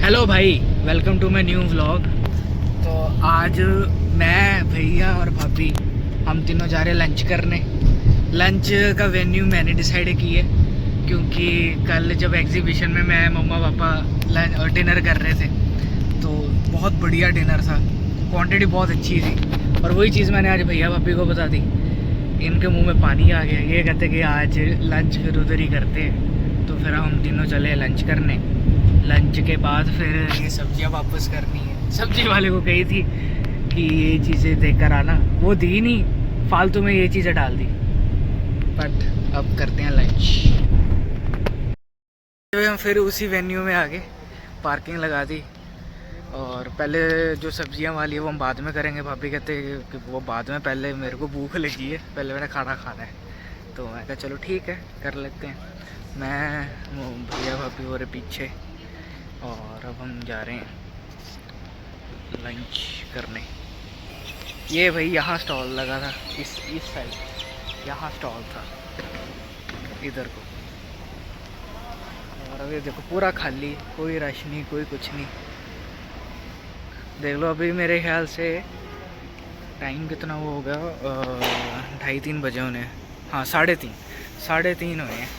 Hello भाई, welcome to my new vlog. तो आज मैं, भैया और भाभी हम तीनों जा रहे हैं लंच करने। लंच का वेन्यू मैंने डिसाइड की है क्योंकि कल जब एग्जीबिशन में मैं मम्मा पापा लंच और डिनर कर रहे थे तो बहुत बढ़िया डिनर था, क्वांटिटी बहुत अच्छी थी। और वही चीज़ मैंने आज भैया भाभी को बता दी, इनके मुंह में पानी आ गया। ये कहते कि आज लंच फिर उधर ही करते हैं। तो फिर हम तीनों चले लंच करने। लंच के बाद फिर ये सब्जियां वापस करनी है। सब्जी वाले को कही थी कि ये चीज़ें देख कर आना, वो दी नहीं, फालतू में ये चीज़ें डाल दी। बट अब करते हैं लंच। हम फिर उसी वेन्यू में आगे पार्किंग लगा दी। और पहले जो सब्जियां वाली है वो हम बाद में करेंगे। भाभी कहते हैं कि वो बाद में, पहले मेरे को भूख लगी है, पहले मैंने खाना खाना है। तो मैं कहा चलो ठीक है, कर लेते हैं। मैं, भैया भाभी हो रहे पीछे, और अब हम जा रहे हैं लंच करने। ये भाई यहाँ स्टॉल लगा था, इस साइड यहाँ स्टॉल था इधर को। और अभी देखो पूरा खाली, कोई रश नहीं, कोई कुछ नहीं। देख लो अभी मेरे ख्याल से टाइम कितना वो हो गया, 2:30-3 बजे होने हैं। हाँ, 3:30 हुए हैं।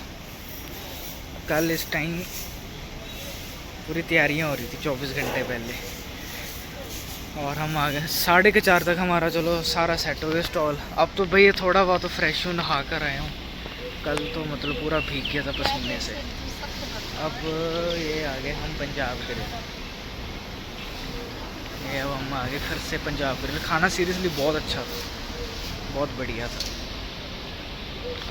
कल इस टाइम पूरी तैयारियां हो रही थी 24 घंटे पहले, और हम आ गए 4:30 तक। हमारा चलो सारा सेट हो गया स्टॉल। अब तो भैया थोड़ा बहुत तो फ्रेश हूँ, नहा कर आया हूँ। कल तो मतलब पूरा भीग गया था पसीने से। अब ये आ गए हम पंजाब ग्रिल। ये अब हम आगे फिर से पंजाब ग्रिल। खाना सीरियसली बहुत अच्छा था, बहुत बढ़िया था।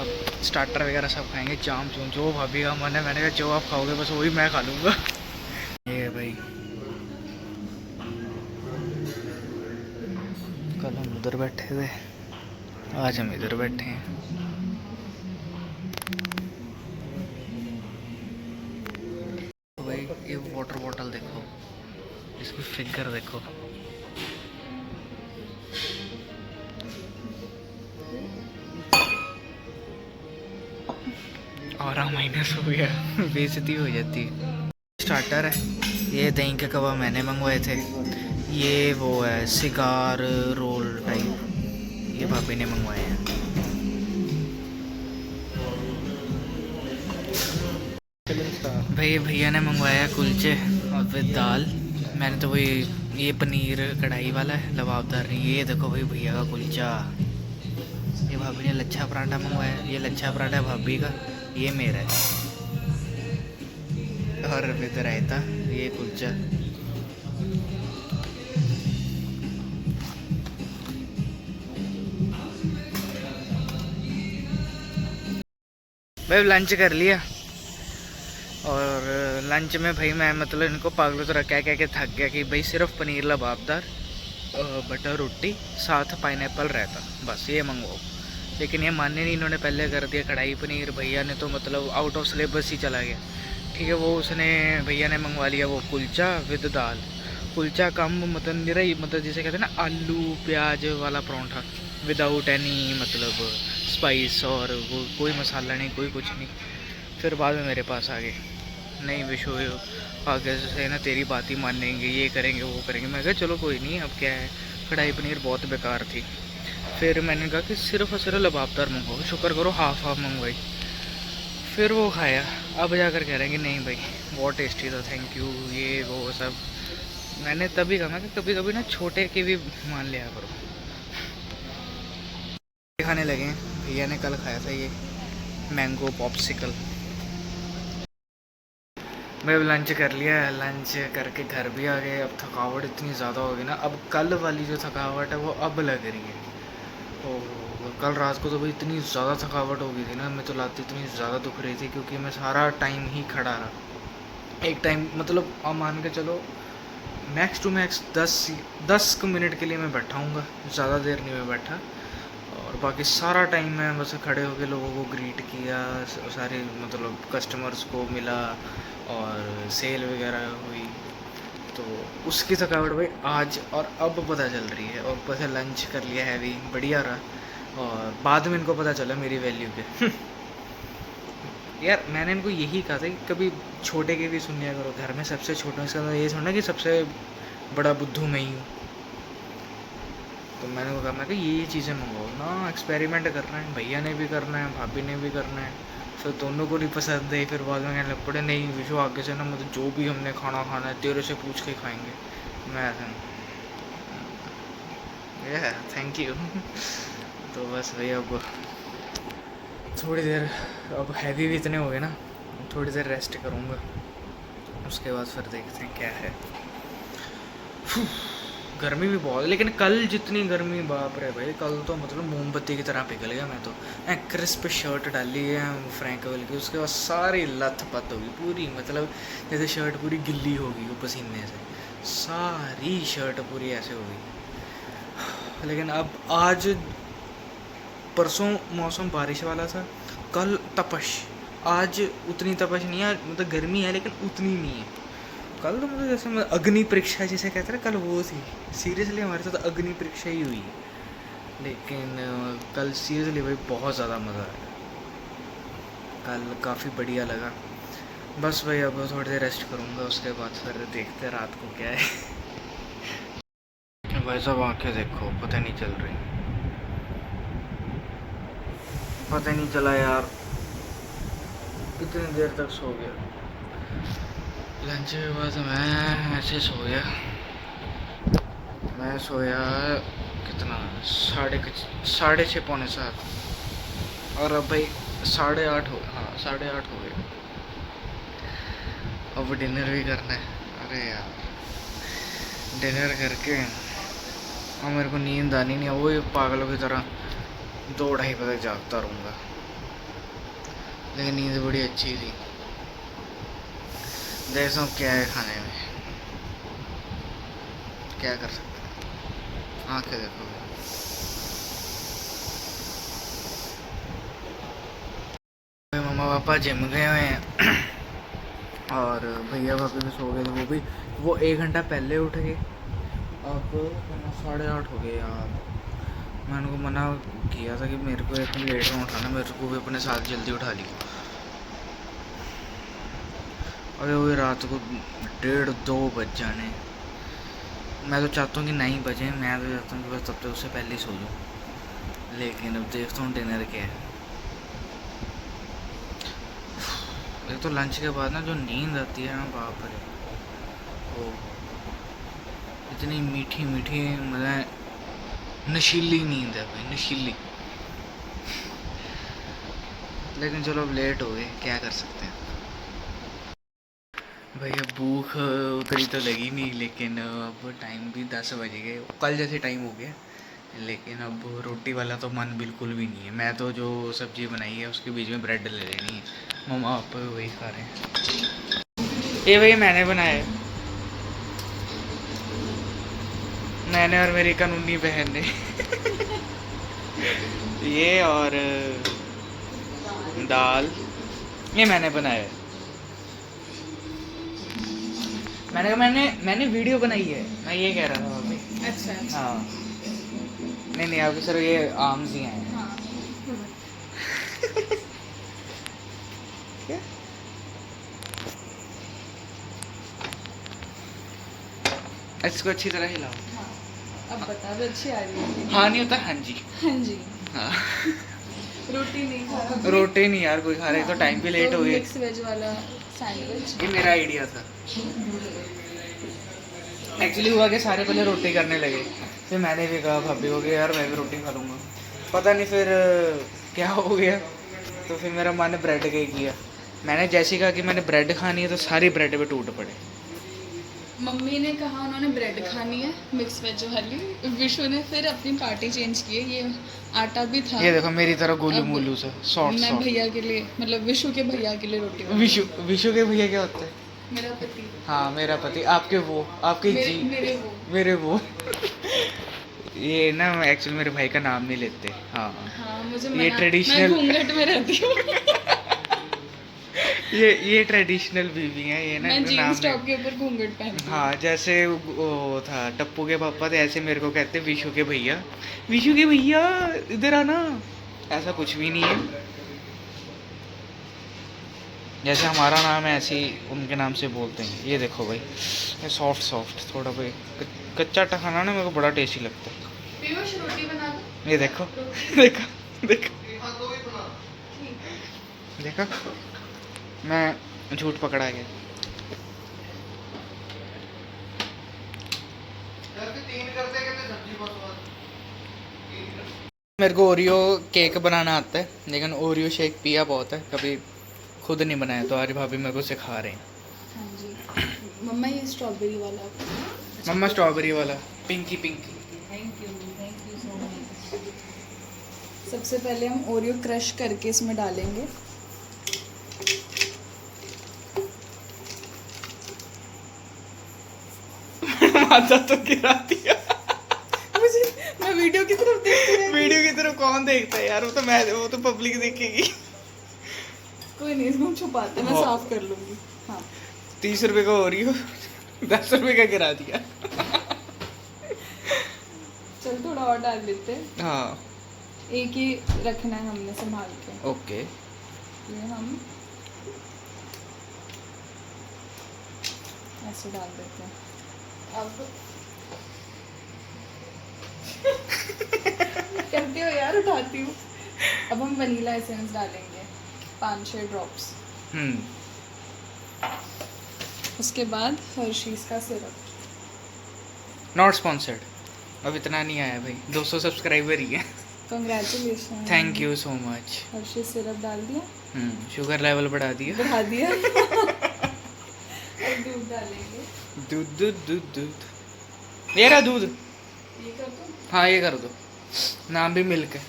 अब स्टार्टर वगैरह सब खाएंगे, चाम चूम जो भाभी का मन है। मैंने कहा जो आप खाओगे बस वही मैं खा लूँगा। ये भाई कल हम उधर बैठे थे, आज हम इधर बैठे हैं। तो भाई ये वाटर बॉटल देखो, इसकी फिगर देखो। और माइनस हो गया, बेइज्जती हो जाती है। स्टार्टर है, ये दही के कबाब मैंने मंगवाए थे। ये वो है सिगार रोल टाइप, ये भाभी ने मंगवाए हैं। भाई भैया ने मंगवाया कुलचे और विद दाल। मैंने तो वही, ये पनीर कढ़ाई वाला है, लबाबदार नहीं। ये देखो भाई भैया का कुलचा। ये भाभी ने लच्छा पराठा मंगवाया, ये लच्छा पराठा भाभी का, ये मेरा है। और विद रायता, ये कुलचा। भाई लंच कर लिया, और लंच में भाई मैं मतलब इनको पागलों तरह कह के थक गया कि भाई सिर्फ पनीर लबाबदार, बटर रोटी, साथ पाइनएप्पल रहता, बस ये मंगवाओ। लेकिन ये मानने नहीं, इन्होंने पहले कर दिया कढ़ाई पनीर। भैया ने तो मतलब आउट ऑफ सिलेबस ही चला गया। ठीक है, वो उसने, भैया ने मंगवा लिया वो कुलचा विद दाल। कुलचा कम मतलब निरा ही, मतलब जिसे कहते हैं ना आलू प्याज वाला परोंठा, विदाउट एनी मतलब स्पाइस, और वो कोई मसाला नहीं, कोई कुछ नहीं। फिर बाद में मेरे पास आ गए, नहीं विशो आगे से ना तेरी बात ही मानेंगे, ये करेंगे वो करेंगे। मैं कहा चलो कोई नहीं, अब क्या है। कढ़ाई पनीर बहुत बेकार थी। फिर मैंने कहा कि सिर्फ और सिर्फ लबाबदार मंगवाओ, शुक्र करो हाफ मंगवाई। फिर वो खाया, अब जाकर कह रहे हैं कि नहीं भाई बहुत टेस्टी था, थैंक यू, ये वो सब। मैंने तभी कहा कि कभी कभी ना छोटे की भी मान लिया करो। खाने लगे। भैया ने कल खाया था ये मैंगो पॉप्सिकल। मैं लंच कर लिया, लंच करके घर भी आ गए। अब थकावट इतनी ज़्यादा होगी ना, अब कल वाली जो थकावट है वो अब लग रही है। और कल रात को तो भाई इतनी ज़्यादा थकावट हो गई थी ना, मैं तो लाती इतनी ज़्यादा दुख रही थी क्योंकि मैं सारा टाइम ही खड़ा रहा। एक टाइम मतलब अब मान के चलो मैक्स टू मैक्स 10 मिनट के लिए मैं बैठा हूँगा, ज़्यादा देर नहीं मैं बैठा। और बाकी सारा टाइम मैं बस खड़े होकर लोगों को ग्रीट किया, सारे मतलब कस्टमर्स को मिला, और सेल वगैरह हुई। तो उसकी थकावट भाई आज और अब पता चल रही है। और ऊपर से लंच कर लिया हैवी, बढ़िया रहा। और बाद में इनको पता चला मेरी वैल्यू के। यार मैंने इनको यही कहा था कि कभी छोटे की भी सुनिया करो, घर में सबसे छोटा इसका मतलब ये सुनना कि सबसे बड़ा बुद्धू मैं ही हूँ। तो मैंने को कहा मैं कि ये चीज़ें मंगाओ ना, एक्सपेरिमेंट करना है, भैया ने भी करना है, भाभी ने भी करना है, फिर दोनों को नहीं पसंद है, फिर बाद में कहने लग पड़े नहीं विशु आगे से ना मतलब जो भी हमने खाना खाना है तेरे से पूछ के खाएंगे। मैं थैंक यू। तो बस भैया अब थोड़ी देर, अब हैवी भी इतने हो गए ना, थोड़ी देर रेस्ट करूँगा, उसके बाद फिर देखते हैं क्या है। गर्मी भी बहुत है, लेकिन कल जितनी गर्मी बाप रे भाई, कल तो मतलब मोमबत्ती की तरह पिघल गया मैं तो। क्रिस्प शर्ट डाली है फ्रैंकवल की, उसके बाद सारी लथ पथ होगी पूरी, मतलब जैसे शर्ट पूरी गिल्ली होगी वो पसीने से, सारी शर्ट पूरी ऐसे होगी। लेकिन अब आज परसों मौसम बारिश वाला था, कल तपश, आज उतनी तपश नहीं है, मतलब गर्मी है लेकिन उतनी नहीं है। कल तो मतलब जैसे अग्नि परीक्षा जिसे कहते हैं कल वो थी, सीरियसली हमारे साथ अग्नि परीक्षा ही हुई। लेकिन कल सीरियसली भाई बहुत ज़्यादा मज़ा आया, कल काफ़ी बढ़िया लगा। बस भाई अब थोड़ी देर रेस्ट करूँगा, उसके बाद फिर देखते रात को क्या है। भाई साहब आँखें देखो, पता नहीं चल रही, पता नहीं चला यार कितनी देर तक सो गया। लंच के बाद मैं ऐसे सो गया, मैं सोया कितना, 6:30 पौने 7, और अब भाई 8:30 हो, हाँ 8:30 हो गए। अब डिनर भी करना है, अरे यार डिनर करके और मेरे को नींद आनी नहीं है, वो पागलों की तरह 2-2:30 बजे तक जागता रहूँगा। लेकिन नींद बड़ी अच्छी थी। देखता हूँ क्या है खाने में, क्या कर सकते हैं, आँखें देखो। मम्मा पापा जिम गए हुए हैं और भैया भाभी भी सो गए थे, वो भी वो 1 घंटा पहले उठ गए। अब 8:30 हो गए यार। मैं उनको मना किया था कि मेरे को इतनी लेट में उठाना, मेरे को भी अपने साथ जल्दी उठा लियो। अरे वो रात को 1:30-2 बज जाने। मैं तो चाहता हूँ कि नहीं बजे, मैं तो चाहता हूँ कि बस तब तक उससे पहले ही सो जाऊँ। लेकिन अब देखता हूँ डिनर क्या है। एक तो लंच के बाद ना जो नींद आती है ना बाप रे, वो इतनी मीठी मीठी, मतलब नशीली नींद है भाई, नशीली। लेकिन चलो अब लेट हो गए, क्या कर सकते हैं भैया। भूख उतनी तो लगी नहीं, लेकिन अब टाइम भी 10 बज गए, कल जैसे टाइम हो गया। लेकिन अब रोटी वाला तो मन बिल्कुल भी नहीं है। मैं तो जो सब्ज़ी बनाई है उसके बीच में ब्रेड ले लेनी है, मम्मा आप वही खा रहे हैं। ये भैया मैंने बनाया है, मैंने और मेरी कानूनी बहन ने। ये और दाल ये मैंने बनाया है। मैंने कहा मैंने वीडियो बनाई है, मैं ये कह रहा था अभी। अच्छा हाँ नहीं आपके सर ये आर्म्स ही हैं। हाँ। क्या इसको अच्छी तरह हिलाओ। हाँ अब बता दो, अच्छी आ रही है। हाँ नहीं होता, हाँ जी। हाँ जी। हाँ रोटी नहीं खा रहा, रोटी नहीं यार कोई खा रहा है, तो टाइम भी लेट तो हो गया। मिक्स वेज वाला सैंडविच। ये मेरा आइडिया था एक्चुअली। हुआ कि सारे पहले रोटी करने लगे, फिर मैंने भी कहा भाभी को कि यार मैं भी रोटी खा लूँगा। पता नहीं फिर क्या हो गया, तो फिर मेरा मन ब्रेड का ही किया। मैंने जैसे कहा कि मैंने ब्रेड खानी है तो सारी ब्रेड पे टूट पड़े। मम्मी ने कहा उन्होंने ब्रेड खानी है मिक्स वेज वाली, विशु ने फिर अपनी पार्टी चेंज की है, ये आटा भी था। ये देखो मेरी तरह गोलू अब मोलू से शॉर्ट मैं भैया के लिए, मतलब विशु के भैया के लिए रोटी बनाई। विशु के भैया क्या होता है? मेरा पति। हाँ मेरा पति, आपके वो, आपके जी, मेरे वो ये ना एक्चुअली मेरे भाई का नाम नहीं लेते। हाँ हाँ मुझे ये ट्रेडिशनल, मैं घूंघट में रहती हूँ। ये ट्रेडिशनल बीवी है ये ना, मैं इनका नाम जीन्स टॉप के ऊपर घूंघट पहनती हूँ। हाँ जैसे वो था टप्पू के पापा थे, ऐसे मेरे को कहते विशु के भैया, विशु के भैया इधर आना। ऐसा कुछ भी नहीं है। जैसे हमारा नाम है ऐसे ही उनके नाम से बोलते हैं। ये देखो भाई, ये सॉफ्ट सॉफ्ट थोड़ा भाई कच्चा आटा खाना ना मेरे को बड़ा टेस्टी लगता है। पीयूष रोटी बना दो। ये देखो देखो देखो देखो, मैं झूठ पकड़ा गया। मेरे को ओरियो केक बनाना आता है, लेकिन ओरियो शेक पिया बहुत है, कभी खुद नहीं बनाया, तो आज भाभी मेरे को सिखा रहे हैं। हाँ जी। मम्मा ये स्ट्रॉबेरी वाला। मम्मा स्ट्रॉबेरी वाला, पिंकी पिंकी। Thank you so much. सबसे पहले हम ओरियो क्रश करके इसमें डालेंगे। माता तो गिरा दिया। मुझे मैं वीडियो की तरफ देखती रहती हूँ। वीडियो की तरफ कौन देखता है यार, वो तो पब्लिक देखेगी। कोई नहीं, इसको हम छुपाते हैं, मैं हाँ। साफ कर लूंगी। हाँ 30 रुपए का ओरियो 10 रुपए का गिरा दिया। चल थोड़ा और डाल देते हैं। हाँ एक ही रखना है हमने संभाल के। ओके। ये हम ऐसे डाल देते हैं। अब करती हो यार, उठाती हूँ। अब हम वनीला एसेंस डालेंगे 5-6 ड्रॉप्स। उसके बाद हर्शीज का सिरप। नॉट स्पॉन्सर्ड, अब इतना नहीं आया भाई, 200 सब्सक्राइबर ही है। Congratulation. Thank you so much. Hershey's syrup डाल दिया, शुगर लेवल बढ़ा दिया। बढ़ा दिया। अब दूध डालेंगे। दूध दूध दूध दूध, ये रहा दूध। ये कर दो। हाँ ये कर दो, नाम भी मिल्क है।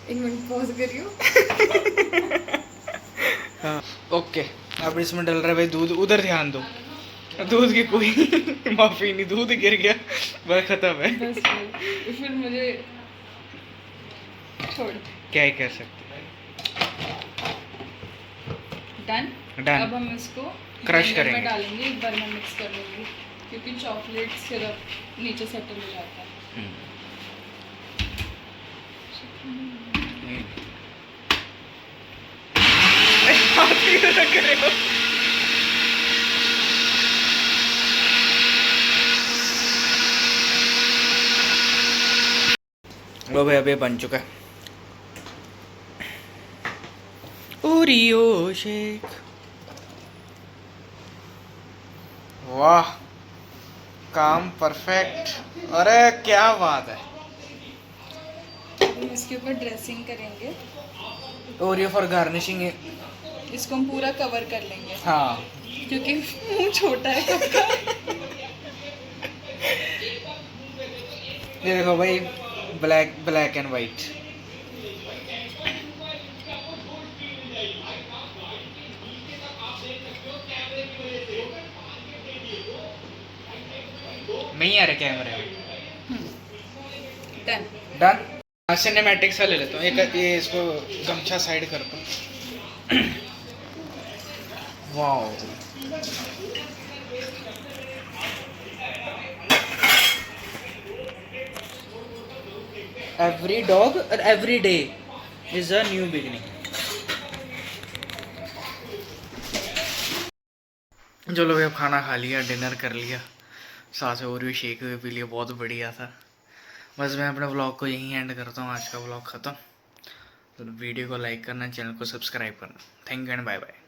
एक मिनट पॉज करियो। हाँ ओके। अब इसमें डल रहा है भाई दूध, उधर ध्यान दो, दूध की कोई माफी नहीं, दूध गिर गया बस खत्म है। बस फिर मुझे छोड़। क्या ही कर सकते। डन। Done. अब हम इसको Crush blender करेंगे। में डालेंगे, एक बार मैं मिक्स कर लूँगी, क्योंकि चॉकलेट सिरप नीचे सेटल हो जाता है। लो भाई, अभी बन चुका है ओरियो शेक। वाह, काम परफेक्ट। अरे क्या बात है। हम इसके ऊपर ड्रेसिंग करेंगे। Oreo for garnishing. इसको हम पूरा कवर कर लेंगे, हाँ क्योंकि मुंह छोटा है कब का। ये देखो भाई, ब्लैक ब्लैक एंड वाइट। नहीं आ रहा कैमरे में। डन। डन। सिनेमैटिक सा ले लेता हूँ, ये इसको गमछा साइड करता हूँ। वाओ, एवरी डॉग और every day is a new beginning. चलो भाई, अब खाना खा लिया, डिनर कर लिया, साथ में और भी शेक भी पी लिया, बहुत बढ़िया था। बस मैं अपने व्लॉग को यहीं एंड करता हूँ, आज का व्लॉग ख़त्म। तो वीडियो को लाइक करना, चैनल को सब्सक्राइब करना। Thank you and bye bye.